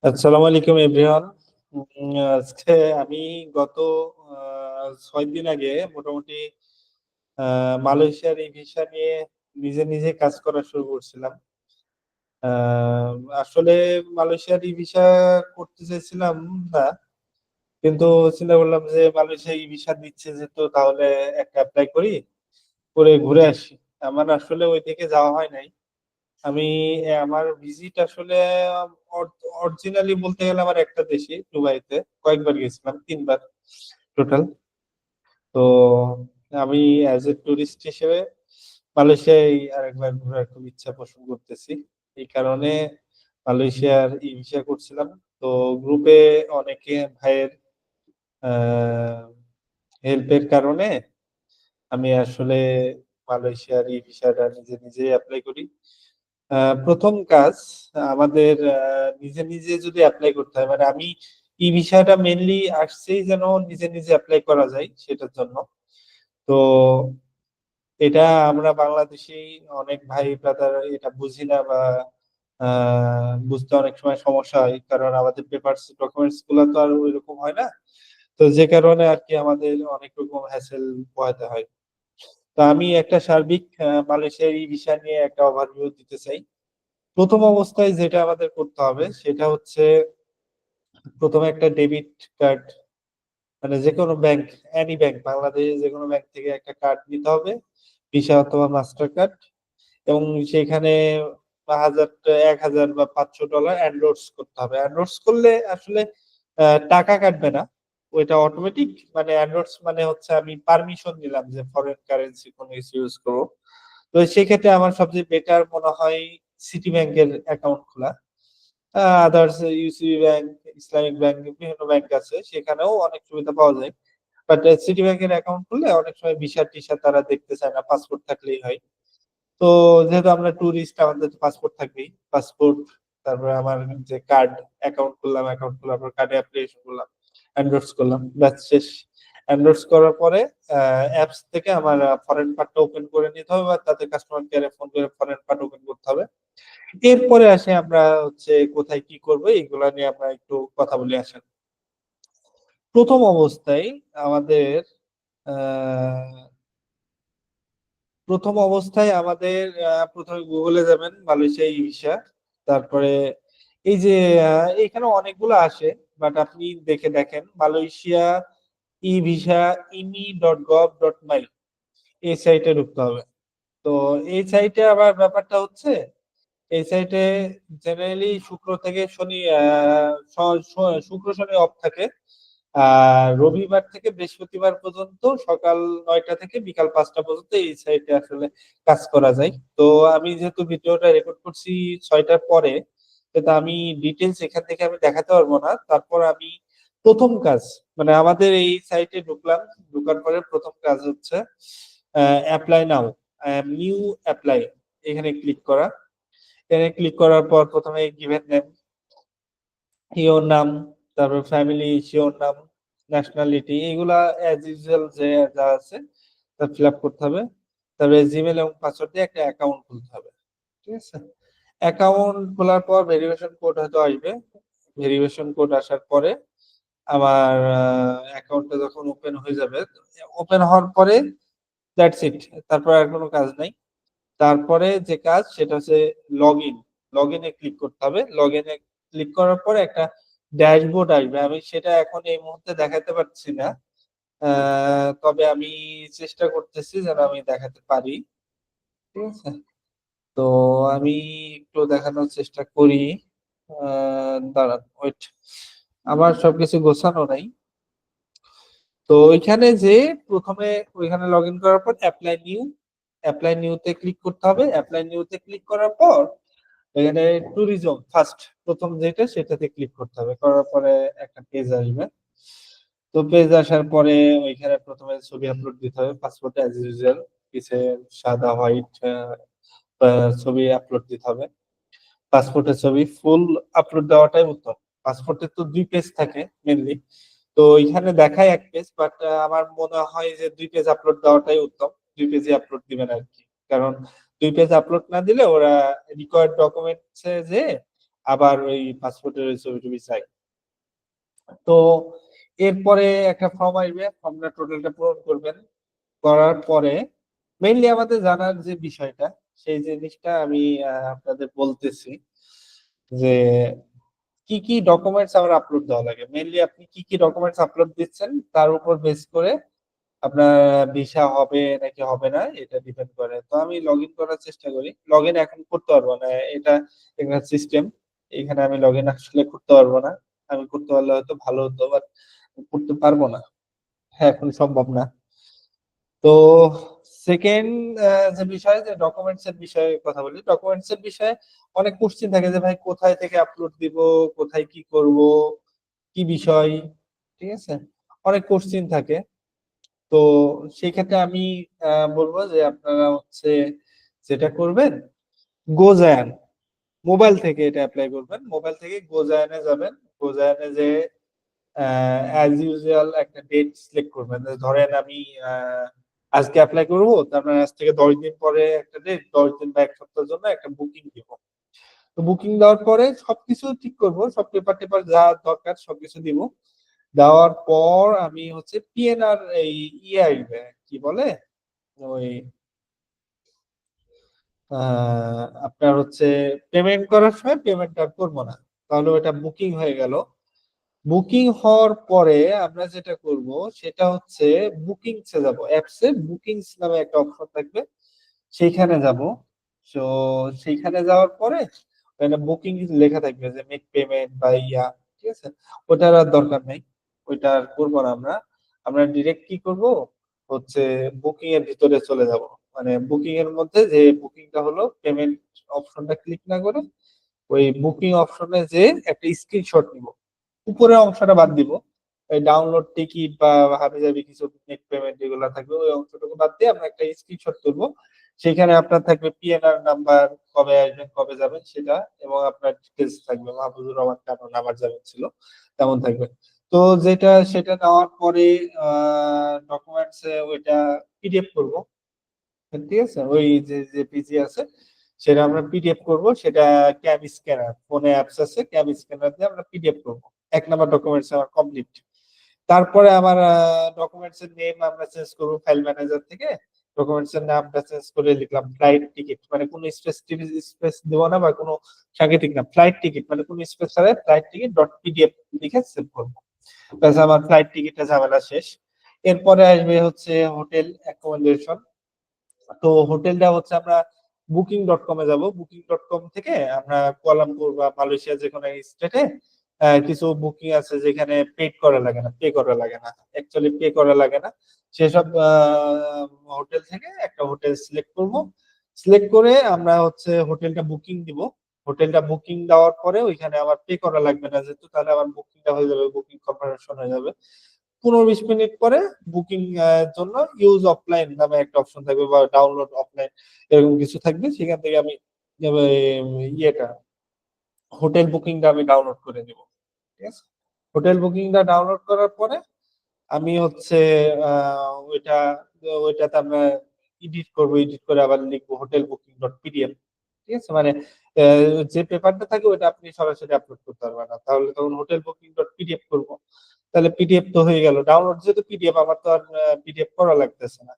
আসসালামু আলাইকুম এভরিওয়ান। আজকে আমি গত 6 দিন আগে মোটামুটি মালয়েশিয়ার এই ভিসা নিয়ে নিজে নিজে কাজ করা শুরু করছিলাম। আসলে মালয়েশিয়ার এই ভিসা করতে চাইছিলাম না, কিন্তু চিন্তা করলাম যে মালয়েশিয়া এই ভিসা দিচ্ছে যেহেতু তাহলে একটা অ্যাপ্লাই করি, করে ঘুরে আসি। আমার আসলে ওই দিকে যাওয়া হয় নাই। আমি আমার ভিজিট আসলে অরিজিনালি বলতে গেলে আমার একটা দেশে দুবাইতে কয়েকবার গেছিলাম, 3বার টোটাল। তো আমি অ্যাজ এ টুরিস্ট হিসেবে মালয়েশিয়ায় আরেকবার ঘোরার খুব ইচ্ছা পোষণ করতেছি। এই কারণে মালয়েশিয়ার ই ভিসা করছিলাম। তো গ্রুপে অনেকে ভাইয়ের হেল্পের কারণে আমি আসলে মালয়েশিয়ার ই ভিসাটা নিজে নিজে অ্যাপ্লাই করি। প্রথম কাজ আমাদের নিজে নিজে যদি অ্যাপ্লাই করতে হয়, মানে আমি ই ভিসাটা মেনলি আসছেই যেন নিজে নিজে অ্যাপ্লাই করা যায় সেটার জন্য। তো এটা আমরা বাংলাদেশি অনেক ভাই ব্রাদার এটা বুঝি না, বা বুঝতে অনেক সময় সমস্যা হয়, কারণ আমাদের পেপারস ডকুমেন্টস গুলো তো আর ওইরকম হয় না। তো যে কারণে আর কি আমাদের অনেক রকম হ্যাসেল পোহাতে হয়। তো আমি একটা সার্বিক মালয়েশিয়ার ই ভিসা নিয়ে একটা ওভারভিউ দিতে চাই। প্রথম অবস্থায় যেটা আমাদের করতে হবে সেটা হচ্ছে প্রথমে একটা ডেবিট কার্ড, মানে যে কোনো ব্যাংক, এনি ব্যাংক, বাংলাদেশে যে কোনো ব্যাংক থেকে একটা কার্ড নিতে হবে, ভিসা অথবা মাস্টার কার্ড। এবং সেখানে 1,000 বা $500 এনরোলস করতে হবে। এনরোলস করলে আসলে টাকা কাটবে না, ওইটা অটোমেটিক। মানে এনরোলস মানে হচ্ছে আমি পারমিশন দিলাম যে ফরেন কারেন্সি কোনো কিছু ইউজ করবো। তো সেক্ষেত্রে আমার সবচেয়ে বেটার মনে হয় সিটি ব্যাংকের অ্যাকাউন্ট খোলা। Others UCB bank, Islamic bank, বিভিন্ন ব্যাংক আছে, সেখানেও অনেক সুবিধা পাওয়া যায়। বাট সিটি ব্যাংকের অ্যাকাউন্ট খুললে অনেক সময় ভিসা টিসা তারা দেখতে চায় না, পাসপোর্ট থাকলেই হয়। তো যেহেতু আমরা ট্যুরিস্ট, আমাদের পাসপোর্ট থাকবেই। পাসপোর্ট, তারপরে আমার যে কার্ড, অ্যাকাউন্ট করলাম, অ্যাকাউন্ট খোলার পর কার্ডে অ্যাপ্লিকেশন করলাম, এন্ডোর্স করলাম, ব্যাস শেষ। এন্ডোর্স করার পরে অ্যাপস থেকে আমার ফরেন পার্টটা ওপেন করে নিতে হবে, বা তাদের কাস্টমার কেয়ারে ফোন করে ফরেন পার্ট ওপেন করতে হবে। এরপরে আসে আমরা হচ্ছে কোথায় কি করবো এগুলা নিয়ে আমরা একটু কথা বলে আসেন। প্রথম অবস্থায় আমাদের আহ প্রথমে গুগলে যাবেন, মালয়েশিয়া ই ভিসা। তারপরে এই যে এখানে অনেকগুলো আসে, বাট আপনি দেখে দেখেন মালয়েশিয়া ই ভিসা imi.gov.my, এই সাইটে ঢুকতে হবে। তো এই সাইটে আবার ব্যাপারটা হচ্ছে, এই সাইটে জেনারেলি শুক্র থেকে শনি, শুক্র শনি অফ থাকে। আর রবিবার থেকে বৃহস্পতিবার পর্যন্ত সকাল 9টা থেকে বিকাল 5টা পর্যন্ত এই সাইটে আসলে কাজ করা যায়। তো আমি যেহেতু ভিডিওটা রেকর্ড করছি 6টার পরে, তো আমি ডিটেলস এখান থেকে আমি দেখাতে পারবো না। তারপর আমি প্রথম কাজ, মানে আমাদের এই সাইটে ঢুকলাম, ঢুকার পরে প্রথম কাজ হচ্ছে অ্যাপ্লাই নাও, নিউ অ্যাপ্লাই, এখানে ক্লিক করা। এখানে ক্লিক করার পর প্রথমে গিভেন নেম, ইওর নাম, তারপর ফ্যামিলি, শিওর নাম, ন্যাশনালিটি, এগুলা অ্যাজ ইউজুয়াল যে যা আছে তা ফিল আপ করতে হবে। তারপরে জিমেল এবং পাসওয়ার্ড দিয়ে একটা অ্যাকাউন্ট খুলতে হবে। ঠিক আছে, অ্যাকাউন্ট খোলার পর ভেরিফিকেশন কোড হয়তো আসবে। ভেরিফিকেশন কোড আসার পরে আমার অ্যাকাউন্টটা যখন ওপেন হয়ে যাবে, ওপেন হওয়ার পরে দ্যাটস ইট, তারপর আর কোনো কাজ নাই। তারপরে যে কাজ সেটা হচ্ছে লগ ইন। লগ ইনে ক্লিক করতে হবে। লগ ইনে ক্লিক করার পরে একটা ড্যাশবোর্ড আসবে, আমি সেটা এখন এই মুহূর্তে দেখাতে পারছি না। তবে আমি চেষ্টা করতেছি যেন আমি দেখাতে পারি। ঠিক আছে, তো আমি একটু দেখানোর চেষ্টা করি। দাঁড়ান, ওয়েট, আমার সবকিছু গোছানো নাই। তো ওইখানে যে প্রথমে ওইখানে লগ ইন করার পর অ্যাপ্লাই নিউতে ক্লিক করতে হবে। অ্যাপ্লাই নিউতে ক্লিক করার পর এখানে ট্যুরিজম ফার্স্ট, প্রথম যেটা সেটাতে ক্লিক করতে হবে। করার পরে একটা পেজ আসবে। তো পেজ আসার পরে ওইখানে প্রথমে ছবি আপলোড দিতে হবে, পাসপোর্ট অ্যাজ ইউজুয়াল, পিছে সাদা হোয়াইট ছবি আপলোড দিতে হবে। পাসপোর্টের ছবি ফুল আপলোড দেওয়াটাই উত্তম। পাসপোর্টের তো 2 পেজ থাকে মেনলি, তো এখানে দেখায় 1 পেজ, বাট আমার মনে হয় যে 2 পেজ আপলোড দেওয়াটাই উত্তম। 2 পেজই আপলোড দিবেন আর কি, কারণ 2 পেজ আপলোড না দিলে ওরা রিকোয়ার্ড ডকুমেন্টসে যে আবার ওই পাসপোর্টের ছবি টবি চাই। তো এরপরে একটা ফর্ম আসবে, ফর্মটা টোটালটা পূরণ করবেন। করার পরে মেইনলি আমাদের জানার যে বিষয়টা, সেই জিনিসটা আমি আপনাদের বলতেছি যে কি কি ডকুমেন্টস আমার আপলোড দেওয়া লাগে। মেইনলি আপনি কি কি ডকুমেন্টস আপলোড দিচ্ছেন তার উপর বেস করে আপনার ভিসা হবে নাকি হবে না এটা ডিপেন্ড করে। তো আমি লগ ইন করার চেষ্টা করি, লগ ইন এখন করতে পারবো না, এটা একটা সিস্টেম, এখানে আমি লগ ইন আসলে করতে পারবো না। আমি করতে পারলে হয়তো ভালো হতো, বাট করতে পারবো না, হ্যাঁ এখন সম্ভব না। তো সেকেন্ড যে বিষয়, যে ডকুমেন্টস এর বিষয়ে কথা বলি, ডকুমেন্টস এর বিষয়ে অনেক কোশ্চিন থাকে যে ভাই কোথায় থেকে আপলোড দিব, কোথায় কি করব, কি বিষয়, ঠিক আছে, অনেক কোশ্চিন থাকে। তো সেই ক্ষেত্রে আমি বলবো যে আপনারা হচ্ছে যেটা করবেন, গোজায়ান মোবাইল থেকে এটা অ্যাপ্লাই করবেন। মোবাইল থেকে গোজায়ানে যাবেন, গোজায়ানে যে অ্যাজ ইউজুয়াল একটা ডেট সিলেক্ট করবেন। ধরেন আমি আজকে অ্যাপ্লাই করবো, তারপরে আজ থেকে 10 দিন পরে একটা ডেট, 10 দিন বা 1 সপ্তাহের জন্য একটা বুকিং দিব। তো বুকিং দেওয়ার পরে সবকিছু ঠিক করব, সব পেপার টেপার যা দরকার সবকিছু দিব। দেওয়ার পর আমি হচ্ছে পিএনআর এই ইয়ে আসবে, কি বলে ওই আপনার হচ্ছে পেমেন্ট করার সময় পেমেন্ট আর করবো না, তাহলে ওটা বুকিং হয়ে গেল। বুকিং হওয়ার পরে আমরা যেটা করব সেটা হচ্ছে বুকিংসে যাব, অ্যাপসে বুকিংস নামে একটা অপশন থাকবে, সেইখানে যাব। তো সেইখানে যাওয়ার পরে ওখানে বুকিং লেখা থাকবে যে মেক পেমেন্ট বা ইয়া, ঠিক আছে, ওটার আর দরকার নেই, ওইটা আর করবো না আমরা। আমরা ডিরেক্ট কি করব হচ্ছে বুকিং এর ভিতরে চলে যাব, মানে বুকিং এর মধ্যে যে বুকিংটা হলো, পেমেন্ট অপশনটা ক্লিক না করে ওই বুকিং অপশনে যে একটা স্ক্রিনশট নিব, উপরের অংশটা বাদ দিব, ওই ডাউনলোড টিকিট বা হাবি জাবি কিছু নেট পেমেন্ট যেগুলো থাকবে ওই অংশটুকু বাদ দিয়ে আমরা একটা স্ক্রিনশট তুলবো। সেখানে আপনার থাকবে পিএনআর নাম্বার, কবে আসবেন কবে যাবেন সেটা, এবং আপনার ডিটেলস থাকবে, মাহফুজুর রহমান কেমন নাম্বার যাবেন ছিল তেমন থাকবে। তো যেটা সেটা নেওয়ার পরে ডকুমেন্টস ওইটা পিডিএফ করব, ঠিক আছে, ওই যে যে পিজি আছে সেটা আমরা পিডিএফ করব, সেটা ক্যাম স্ক্যানার, ফোনে অ্যাপস আছে, ক্যাম স্ক্যানার দিয়ে আমরা পিডিএফ করব। 1 নাম্বার ডকুমেন্টস আমার কমপ্লিট। তারপরে আমার ডকুমেন্টস এর নেম আমরা চেঞ্জ করব, ফাইল ম্যানেজার থেকে ডকুমেন্টস এর নামটা চেঞ্জ করে লিখলাম ফ্লাইট টিকিট, মানে কোনো স্পেস স্পেস দেব না বা কোনো সাংকেতিক না, ফ্লাইট টিকিট মানে কোনো স্পেস ছাড়া ফ্লাইট টিকিট ডট পিডিএফ লিখে সেভ করবো। ব্যাস আমার ফ্লাইট টিকিটটা ঝামেলা শেষ। এরপরে আসবে হচ্ছে হোটেল অ্যাকোমোডেশন। তো হোটেলটা হচ্ছে আমরা বুকিং.com এ যাব, বুকিং.com থেকে আমরা কুয়ালালামপুর বা মালয়েশিয়া যে কোনো স্টেটে কিছু বুকিং আছে যেখানে পেড করা লাগে না, পে করা লাগে না, অ্যাকচুয়ালি পে করা লাগে না। সেসব হোটেল থেকে একটা হোটেল সিলেক্ট করব, সিলেক্ট করে আমরা হচ্ছে হোটেলটা বুকিং দিব। হোটেলটা বুকিং দেওয়ার পরে ওইখানে আবার পে করা লাগবে না যেহেতু, তাহলে আমার বুকিংটা হয়ে যাবে, বুকিং কনফার্মেশন হয়ে যাবে। 15-20 মিনিট পরে বুকিং জন্য ইউজ অফলাইন নামে একটা অপশন থাকবে বা ডাউনলোড অফলাইন এরকম কিছু থাকবে, সেখান থেকে আমি ইয়েটা হোটেল বুকিংটা আমি ডাউনলোড করে নিব, ঠিক আছে। হোটেল বুকিংটা ডাউনলোড করার পরে আমি হচ্ছে ওইটা ওইটাতে আমরা এডিট করবো, এডিট করে আবার লিখবো হোটেল বুকিং ডট পিডিএফ, ঠিক আছে, মানে যে পেপারটা থাকে ওটা আপনি সরাসরি আপলোড করতে পারবেন না, তাহলে তখন হোটেল বুকিং ডট পিডিএফ করবো। তাহলে পিডিএফ তো হয়ে গেল ডাউনলোড, যেহেতু পিডিএফ আমার তো আর পিডিএফ করা লাগতেছে না,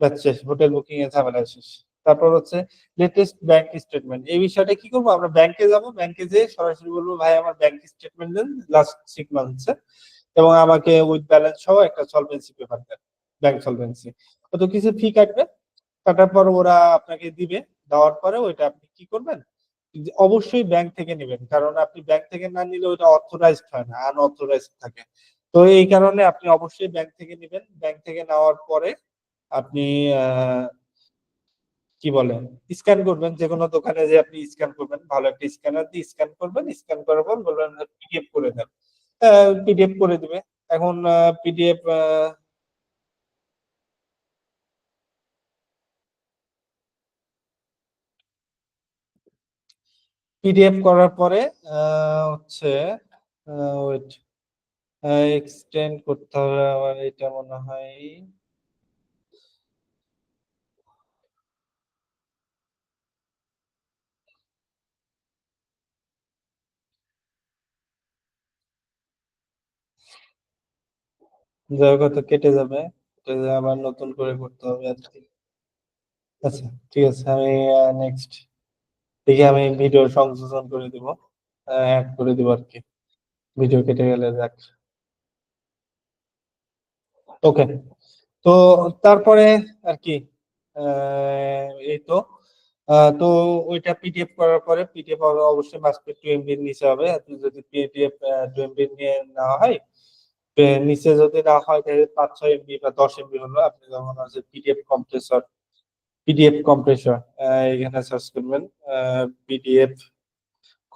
ব্যাস শেষ, হোটেল বুকিং এর ঝামেলা শেষ। তারপর হচ্ছে লেটেস্ট ব্যাংক স্টেটমেন্ট, এই বিষয়টা কি করবো, আমরা ব্যাংকে যাব, ব্যাংকে যেয়ে সরাসরি বলবো ভাই আমার ব্যাংক স্টেটমেন্ট দেন লাস্ট 6 মান্থস, এবং আমাকে উইথ ব্যালেন্স সহ একটা সলভেন্সি পেপার দেন, ব্যাংক সলভেন্সি। কত কিছু ফি কাটবে, কাটার পর ওরা আপনাকে দিবে, দেওয়ার পরে ওইটা আপনি কি করবেন, অবশ্যই ব্যাংক থেকে নেবেন, কারণ আপনি ব্যাংক থেকে না নিলে ওইটা অথরাইজড হয় না, আনঅথরাইজড থাকে। তো এই কারণে আপনি অবশ্যই ব্যাংক থেকে নেবেন। ব্যাংক থেকে নেওয়ার পরে আপনি কি বলে স্ক্যান করবেন, যে কোনো দোকানে যে আপনি স্ক্যান করবেন, ভালো একটা স্ক্যানার দিয়ে স্ক্যান করবেন, স্ক্যান করার পর বলবেন পিডিএফ করে দেন, পিডিএফ করে দিবে। এখন পিডিএফ পিডিএফ করার পরে হচ্ছে ওয়েট, এক্সটেন্ড করতে হবে আমার, এটা মনে হয় যাই হোক, হয়তো কেটে যাবে, কেটে যাবে, আবার নতুন করে করতে হবে আর কি। আচ্ছা, ঠিক আছে, আমি নেক্সট দেখি, আমি ভিডিও সংযোজন করে দিব, অ্যাড করে দিব আর কি, ভিডিও কেটে গেলে যাক। ওকে। তো তারপরে আর কি, এই তো, তো ওইটা পিডিএফ করার পরে, পিডিএফ অবশ্যই মাস্ট 2 MB এর নিচে হবে। আপনি যদি পিডিএফ 2 MB নিয়ে না হয়, নিচে যদি না হয় তাহলে 5-6 MB বা 10 MB হলো, আপনি যখন আছে পিডিএফ কম্প্রেসর এখানে সার্চ করবেন, পিডিএফ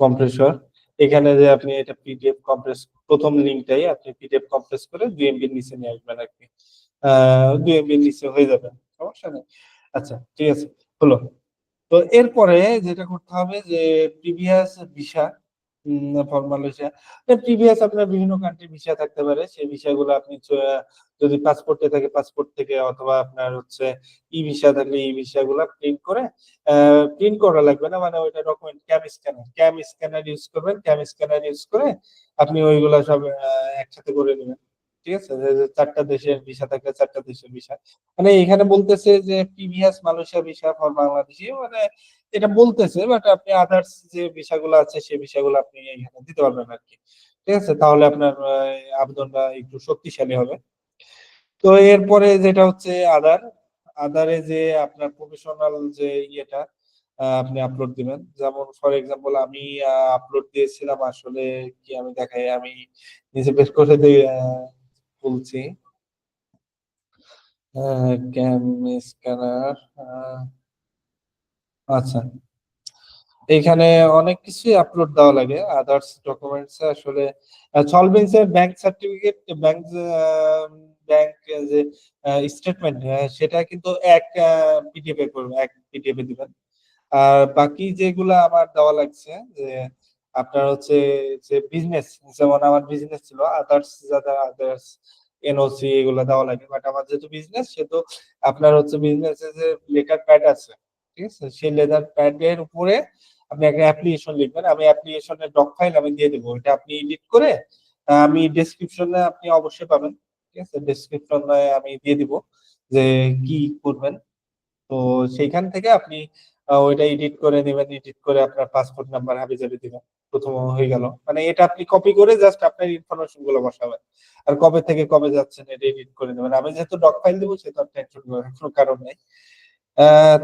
কম্প্রেসর, এখানে যে আপনি এটা পিডিএফ কম্প্রেস, প্রথম লিঙ্কটাই আপনি পিডিএফ কম্প্রেস করে 2 MB এর নিচে নিয়ে আসবেন আর কি। 2 MB এর নিচে হয়ে যাবে, সমস্যা নেই। আচ্ছা, ঠিক আছে, হলো। তো এরপরে যেটা করতে হবে যে previous visa, formal visa, previous আপনার বিভিন্ন কান্ট্রি ভিসা থাকতে পারে, সেই ভিসাগুলো আপনি যদি পাসপোর্টে থাকে পাসপোর্ট থেকে, অথবা আপনার হচ্ছে ই ভিসা থাকলে ই ভিসা গুলা প্রিন্ট করে, প্রিন্ট করা লাগবে না, মানে ওইটা ডকুমেন্ট ক্যাম স্ক্যানার ইউজ করবেন, ক্যাম স্ক্যানার ইউজ করে আপনি ওইগুলা সব একসাথে করে নেবেন। ঠিক আছে, যে 4টা দেশের ভিসা থাকলে 4টা দেশের ভিসা, মানে এখানে বলতেছে যে previous Malaysia visa for Bangladeshi, মানে এটা বলতেছে, বাট আপনি আদার্স যে ভিসাগুলো আছে সেই ভিসাগুলো আপনি এখানে দিতে পারবেন আর কি। ঠিক আছে, তাহলে আপনার আবেদনটা একটু শক্তিশালী হবে। তো এরপরে যেটা হচ্ছে আদারে যে আপনার প্রফেশনাল যে ইয়েটা, আপনি আপলোড দিবেন। যেমন ফর এক্সাম্পল আমি আপলোড দিয়েছিলাম আসলে, কি আমি দেখাই, আমি নিজে বের করে দিয়ে বলছি, ক্যাম স্ক্যানার, আচ্ছা, এখানে অনেক কিছুই আপলোড দেওয়া লাগে, আদার্স ডকুমেন্টস আসলে solvency, bank certificate, bank bank যে স্টেটমেন্ট, সেটা কিন্তু এক পিডিএফ এ করবে, এক পিডিএফ এ দিবেন। আর বাকি যেগুলা আমার দেওয়া লাগছে, যে আপনার হচ্ছে যে বিজনেস, যেমন আমার বিজনেস ছিল, আদার্স এনওসি এগুলো দেওয়া লাগে, বাট আমার যেহেতু বিজনেস, সেহেতু আপনার হচ্ছে বিজনেস যে লেটার প্যাড আছে, ঠিক আছে, সেই লেটার প্যাডের উপরে আপনি একটা অ্যাপ্লিকেশন লিখবেন, আমি অ্যাপ্লিকেশনের ডক ফাইল আমি দিয়ে দেবো, এটা আপনি এডিট করে আমি ডেসক্রিপশনে আপনি অবশ্যই পাবেন। ঠিক আছে, ডেসক্রিপশনে আমি দিয়ে দিব যে কি করবেন। তো সেইখান থেকে আপনি ওইটা এডিট করে নেবেন, এডিট করে আপনার পাসপোর্ট নাম্বার হাবি জাবি দিবেন, প্রথম হয়ে গেল। মানে এটা আপনি কপি করে জাস্ট আপনার ইনফরমেশন গুলো বসাবেন, আর কবে থেকে কবে যাচ্ছেন এটা এডিট করে নেবেন। আমি যেহেতু ডক ফাইল দেবো, সেহেতু আর টেনশন করার কোনো কারণ নেই।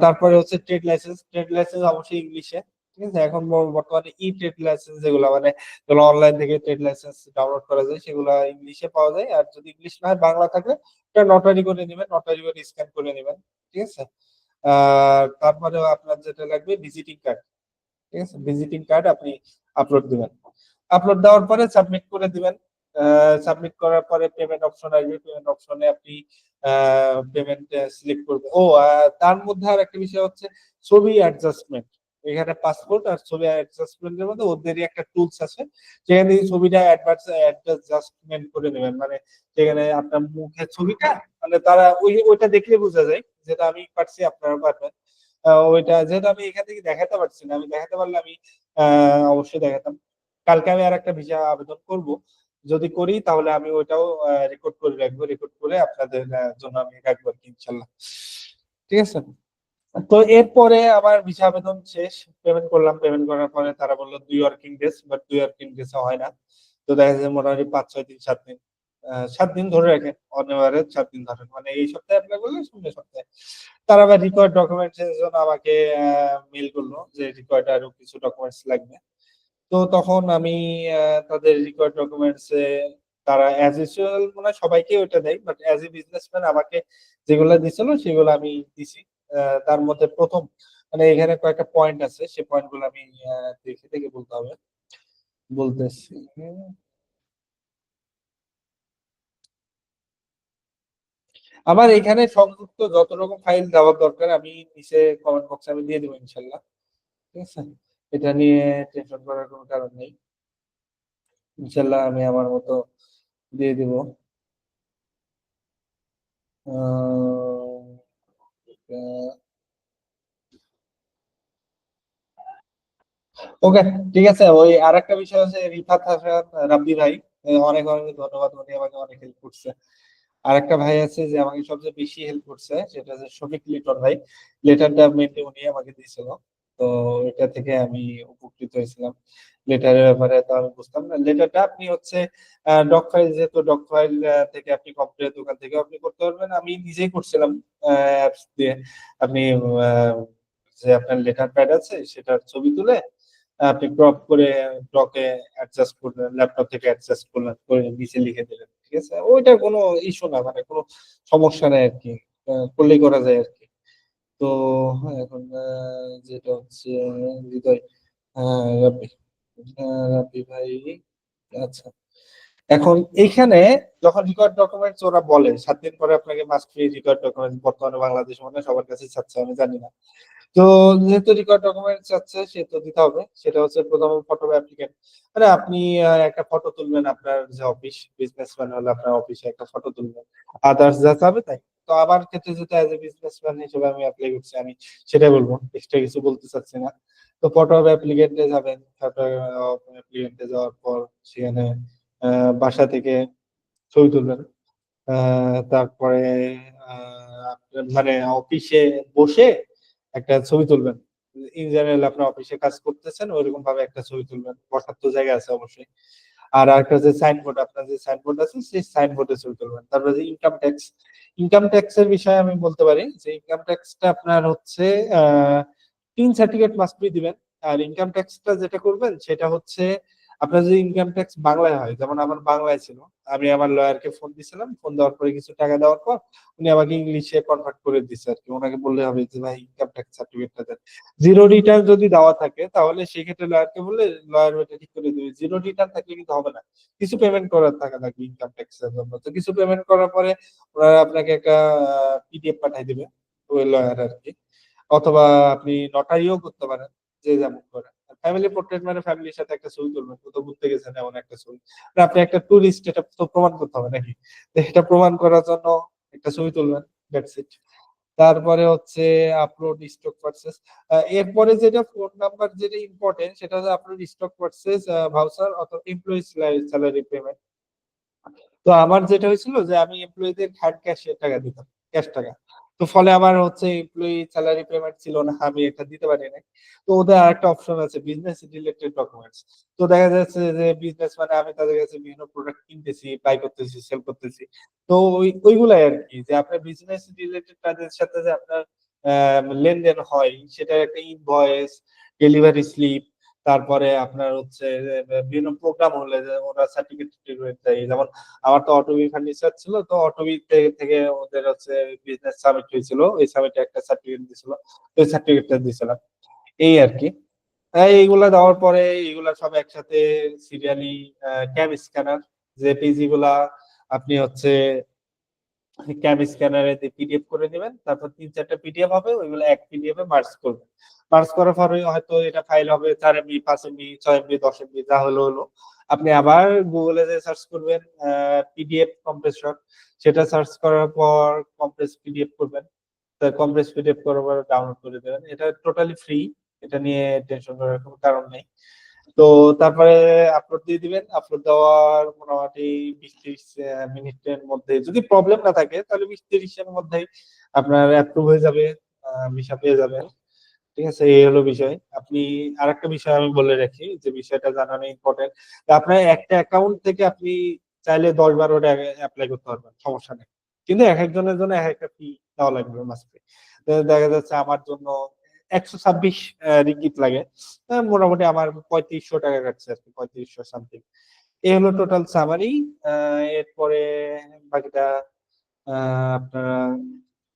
তারপরে হচ্ছে ট্রেড লাইসেন্স অবশ্যই ইংলিশে। ঠিক আছে, এখন বর্তমানে ই ট্রেড লাইসেন্স যেগুলো, মানে যেগুলো অনলাইন থেকে ট্রেড লাইসেন্স ডাউনলোড করা যায়, সেগুলো ইংলিশে পাওয়া যায়। আর যদি ইংলিশ না হয়, বাংলা থাকলে এটা নটারি করে নেবেন, নটারি করে স্ক্যান করে নেবেন। ঠিক আছে, আর তারপরে আপনার যেটা লাগবে ভিজিটিং কার্ড। ঠিক আছে, ভিজিটিং কার্ড আপনি আপলোড দিবেন, আপলোড দেওয়ার পরে সাবমিট করে দিবেন। সাবমিট করার পরে পেমেন্ট অপশন আসবে, পেমেন্ট অপশনে আপনি পেমেন্ট সিলেক্ট করবেন। ও, তার মধ্যে আর একটা বিষয় হচ্ছে ছবি অ্যাডজাস্টমেন্ট। এখানে পাসপোর্ট আর ছবি অ্যাডজাস্টমেন্টের মধ্যে ওদেরই একটা টুলস আছে, সেখানে এই ছবিটা অ্যাডজাস্টমেন্ট করে নেবেন, মানে সেখানে আপনার মুখের ছবিটা, মানে তারা ওইটা দেখলে বোঝা যায়, যেটা আমি পারছি আপনারা পারবেন। ওইটা যেহেতু আমি এখান থেকে দেখাতে পারছি না, আমি দেখাতে পারলে আমি অবশ্যই দেখাতাম। কালকে আমি আর একটা ভিসা আবেদন করব, যদি করি তাহলে আমি ওইটাও রেকর্ড করে রাখবো, রেকর্ড করে আপনাদের জন্য আমি রাখবো আর কি, ইনশাল্লাহ। ঠিক আছে, তো এরপরে আমার ভিসা আবেদন শেষ, পেমেন্ট করলাম, পেমেন্ট করার পরে তারা বললো 2 working days, but 2 working days হয় না। তো দেখা যায় মোটামুটি 5-6 দিন, 7 দিন, 7 দিন ধরে রাখেন, অনিবারে 7 দিন ধরেন, মানে এই সপ্তাহে অ্যাপ্লাই করলে সামনের সপ্তাহে। তারা আবার রিকোয়ার্ড ডকুমেন্টস এর জন্য আমাকে মেল করলো যে রিকোয়ার্ড আরো কিছু ডকুমেন্টস লাগবে। তো তখন আমি তাদের রিকোয়ার্ড ডকুমেন্টস তারা অ্যাজ ইউজুয়াল মানে সবাইকে ওটা দেয়, বাট অ্যাজ এ বিজনেসম্যান আমাকে যেগুলো দিছিল সেগুলো আমি দিছি। তার মধ্যে প্রথম, মানে এখানে কয়েকটা পয়েন্ট আছে, সেই পয়েন্ট গুলো আমি দেখে দেখে বলতে হবে, বলতেছি। আমার এখানে সংযুক্ত যত রকম ফাইল দেওয়ার দরকার আমি নিচে কমেন্ট বক্সে আমি দিয়ে দেবো, ইনশাল্লাহ। ঠিক আছে, এটা নিয়ে টেনশন করার কোনো কারণ নেই, ইনশাল্লাহ আমি আমার মতো দিয়ে দিব। ওকে, ঠিক আছে। ওই আর একটা বিষয় হচ্ছে রিফাত হাসান রাব্বি ভাই, অনেক অনেক ধন্যবাদ, উনি আমাকে অনেক হেল্প করছে। আরেকটা ভাই আছে যে আমাকে সবচেয়ে বেশি হেল্প করছে, সেটা হচ্ছে শফিক লিটন ভাই। লেটারটা মেনলি উনি আমাকে দিয়েছিল। তো এটা থেকে আমি উপকৃত হয়েছিলাম। লেটারের ব্যাপারে তো আমি বুঝতাম না। লেটারটা আপনি হচ্ছে ডক ফাইল, যেহেতু ডক ফাইল থেকে আপনি কম্পিউটার দোকান থেকে আপনি করতে পারবেন। আমি নিজেই করছিলাম অ্যাপস দিয়ে। আপনি আহ, যে আপনার লেটার প্যাড আছে সেটার ছবি তুলে আপনি ক্রপ করে ডকে অ্যাডজাস্ট করলেন, ল্যাপটপ থেকে অ্যাডজাস্ট করলেন, করে নিচে লিখে দিলেন, ঠিক আছে। ওইটা কোনো ইস্যু না, মানে কোনো সমস্যা নেই আর কি। করলেই করা যায় আর কি। তো হ্যাঁ, এখন যেটা হচ্ছে হৃদয়, রাব্বি, রাব্বি ভাই, আচ্ছা। এখন এইখানে যখন রিকোয়ার্ড ডকুমেন্টস ওরা বলে 7 দিন পরে আপনাকে মাস্ট বি রিকোয়ার্ড ডকুমেন্টস, বর্তমানে বাংলাদেশ মনে হয় সবার কাছে চাচ্ছে, আমি জানি না। তো যেহেতু রিকোয়ার্ড ডকুমেন্টস চাচ্ছে সে তো দিতে হবে। সেটা হচ্ছে প্রথম ফটো অ্যাপ্লিকেন্ট, মানে আপনি একটা ফটো তুলবেন, আপনার যে অফিস, বিজনেসম্যান হলে আপনার অফিসে একটা ফটো তুলবেন, আদার্স যা চাবে তাই। তো আমার ক্ষেত্রে যেটা অ্যাজ এ বিজনেসম্যান হিসেবে আমি অ্যাপ্লাই করছি, আমি সেটাই বলবো, এক্সট্রা কিছু বলতে চাচ্ছি না। তো ফটো অফ অ্যাপ্লিকেন্টে যাবেন, ফটো অফ অ্যাপ্লিকেন্টে যাওয়ার পর সেখানে বাসা থেকে ছবি তুলবেন। তারপরে মানে অফিসে বসে একটা ছবি তুলবেন। ইন জেনারেল আপনার অফিসে কাজ করতেছেন ওইরকম ভাবে একটা ছবি তুলবেন, বসার তো জায়গা আছে অবশ্যই। আর একটা যে সাইনবোর্ড, আপনার যে সাইনবোর্ড আছে সেই সাইনবোর্ডে ছবি তুলবেন। তারপরে যে ইনকাম ট্যাক্স, ইনকাম ট্যাক্স এর বিষয়ে আমি বলতে পারি যে ইনকাম ট্যাক্সটা আপনার হচ্ছে আহ 3 সার্টিফিকেট মাস্ট বি দিবেন। আর ইনকাম ট্যাক্সটা যেটা করবেন সেটা হচ্ছে আপনার যদি ইনকাম ট্যাক্স বাংলায় হয়, যেমন আমার বাংলায় ছিল, আমি আমার লয়ারকে ফোন দিছিলাম, ফোন দেওয়ার পরে কিছু টাকা দেওয়ার পর উনি আমাকে ইংলিশে কনভার্ট করে দিচ্ছে আর কি। ওনাকে বললে হবে যে ভাই ইনকাম ট্যাক্স সার্টিফিকেটটা দেন। জিরো রিটার্ন যদি দেওয়া থাকে তাহলে সেক্ষেত্রে লয়ারকে বললে লয়ার ওইটা ঠিক করে দেবে। জিরো রিটার্ন থাকলে কিন্তু হবে না, কিছু পেমেন্ট করার থাকা লাগবে ইনকাম ট্যাক্স এর জন্য। তো কিছু পেমেন্ট করার পরে ওনারা আপনাকে একটা পিডিএফ পাঠিয়ে দিবে, ওই লয়ার আর কি। অথবা আপনি নটারিও করতে পারেন, যে যেমন করে। ফ্যামিলি পোর্ট্রেট মানে ফ্যামিলির সাথে একটা ছবি তুলবেন, কোথাও ঘুরতে গেছেন এমন একটা ছবি। আর আপনি একটা টুরিস্ট, এটা তো প্রমাণ করতে হবে নাকি? তো এটা প্রমাণ করার জন্য একটা ছবি তুলবেন, দ্যাটস ইট। তারপরে হচ্ছে আপলোড স্টক পারচেজ। এরপরে যেটা ফোন নাম্বার, যেটা ইম্পর্টেন্ট সেটা হচ্ছে আপলোড স্টক পারচেজ ভাউচার অথবা এমপ্লয়ি স্যালারি পেমেন্ট। তো আমার যেটা হয়েছিল যে আমি এমপ্লয়ীদের হ্যান্ড ক্যাশে টাকা দিতাম, ক্যাশ টাকা। তো ফলে আমার হচ্ছে এমপ্লয়ি স্যালারি পেমেন্ট ছিল না, আমি এটা দিতে পারি না। তো ওদের আরেকটা অপশন আছে বিজনেস রিলেটেড ডকুমেন্টস। তো দেখা যাচ্ছে যে বিজনেস মানে আমি তাদের কাছে বিভিন্ন প্রোডাক্ট কিনতেছি, বাই করতেছি, সেল করতেছি। তো ওইগুলাই আর কি, যে আপনার বিজনেস রিলেটেড তাদের সাথে যে আপনার লেনদেন হয় সেটার একটা ইনভয়েস, ডেলিভারি স্লিপ, তারপরে আপনার হচ্ছে বিভিন্ন প্রোগ্রাম হলে যে ওরা সার্টিফিকেট দেয়। যেমন আমার তো অটোবি ফার্নিচার ছিল, তো অটোবি থেকে ওদের হচ্ছে বিজনেস সামিট হয়েছিল, ওই সামিটে একটা সার্টিফিকেট দিছিল, ওই সার্টিফিকেটটা দিয়েছিলাম। এই আর কি। এইগুলা দেওয়ার পরে এইগুলা সব একসাথে সিরিয়ালি ক্যাম স্ক্যানার, যে পেজি গুলা আপনি হচ্ছে ক্যাম স্ক্যানারে পিডিএফ করে নেবেন, তারপর 3-4টা পিডিএফ হবে, ওইগুলো এক পিডিএফ এ মার্জ করবেন। মার্জ করার পরে হয়তো এটা ফাইল হবে 4 এমবি, 5 এমবি, 6 এমবি, 10 এমবি, যা হলো হলো। আপনি আবার গুগলে যে সার্চ করবেন পিডিএফ কম্প্রেসর, সেটা সার্চ করার পর কম্প্রেস পিডিএফ করবেন। কম্প্রেস পিডিএফ করার পর ডাউনলোড করে দেবেন। এটা টোটালি ফ্রি, এটা নিয়ে টেনশন করার কোনো কারণ নেই। তো তারপরে আপলোড দিয়ে দিবেন। আপলোড দেওয়ার মোটামুটি 20-30 মিনিটের মধ্যে, যদি প্রবলেম না থাকে তাহলে 20-30 এর মধ্যেই আপনার অ্যাপ্রুভ হয়ে যাবে, ভিসা পেয়ে যাবেন। ঠিক আছে, এই হলো বিষয়। আপনি আরেকটা বিষয় আমি বলে রাখি, যে বিষয়টা জানানো ইম্পর্টেন্ট। আপনার একটা অ্যাকাউন্ট থেকে আপনি চাইলে 10-12টা অ্যাপ্লাই করতে পারবেন, সমস্যা নেই। কিন্তু এক একজনের জন্য এক একটা ফি দেওয়া লাগবে মাসে। দেখা যাচ্ছে আমার জন্য 126 রিঙ্গিত লাগে। মোটামুটি আমার 3500 টাকা কাটছে আর কি, 3500 সামথিং। এই হলো টোটাল সামারি। এরপরে বাকিটা আপনারা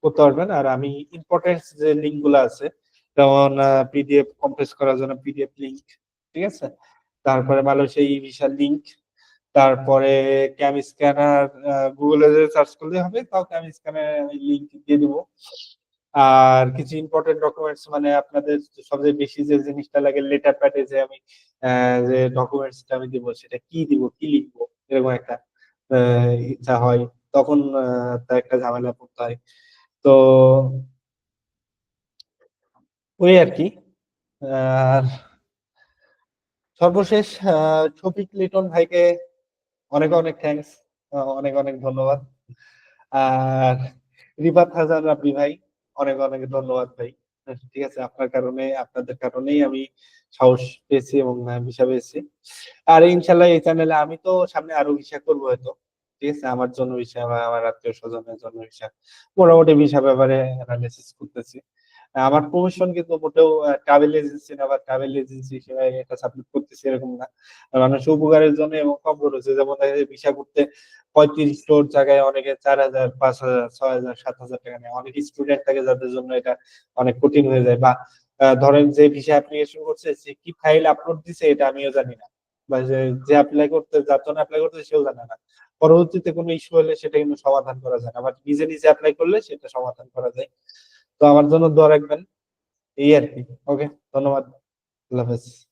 করতে পারবেন। আর আমি ইম্পর্টেন্ট যে লিঙ্ক গুলো আছে, যেমন পিডিএফ কম্প্রেস করার জন্য পিডিএফ লিঙ্ক, ঠিক আছে। তারপরে মালয়েশিয়া ই ভিসার লিঙ্ক, তারপরে ক্যাম স্ক্যানার, গুগলে সার্চ করলে হবে, তাও ক্যাম স্ক্যানার লিঙ্ক দিয়ে দিব। আর কিছু ইম্পর্টেন্ট ডকুমেন্টস, মানে আপনাদের সবচেয়ে বেশি যে জিনিসটা লাগে লেটার প্যাডে, যে আমি যে ডকুমেন্টসটা আমি দিব সেটা কি দিব, কি লিখবো, এরকম একটা ইচ্ছা হয়। তখন তা একটা ঝামেলা পড়তে হয়। তো ওই আর কি। আর সর্বশেষ শফিক লিটন ভাইকে অনেক অনেক থ্যাঙ্কস, অনেক অনেক ধন্যবাদ। আর রিফাত হাসান রাব্বি ভাই, অনেক অনেক ধন্যবাদ ভাই। ঠিক আছে, আপনার কারণে, আপনাদের কারণেই আমি সাহস পেয়েছি এবং ভিসা পেয়েছি। আর ইনশাল্লাহ এই চ্যানেলে আমি তো সামনে আরো ভিসা করবো হয়তো। ঠিক আছে, আমার জন্য ভিসা বা আমার আত্মীয় স্বজনের জন্য ভিসা, মোটামুটি ভিসা ব্যাপারে অ্যানালিসিস করতেছি। আমার প্রফেশন কিন্তু মোটেও ট্রাভেল এজেন্সি না বা ট্রাভেল এজেন্সি হিসেবে এটা সাবমিট করতেছি এরকম না। মানুষের উপকারের জন্য এবং কম খরচে, যেমন ভিসা করতে 35 জায়গায় অনেকে 4,000, 5,000, 6,000, 7,000 টাকা নেয়। অনেক স্টুডেন্ট থাকে যাদের জন্য এটা অনেক কঠিন হয়ে যায়। বা ধরেন যে ভিসা অ্যাপ্লিকেশন করছে সে কি ফাইল আপলোড দিছে এটা আমিও জানি না, বা যে অ্যাপ্লাই করতে, যার জন্য অ্যাপ্লাই করতে সেও জানে না। পরবর্তীতে কোনো ইস্যু হলে সেটা কিন্তু সমাধান করা যায় না, বাট নিজে নিজে অ্যাপ্লাই করলে সেটা সমাধান করা যায়। তো আমার জন্য দোয়া রাখবেন, এই আর কি। ওকে, ধন্যবাদ, আল্লাহ হাফেজ।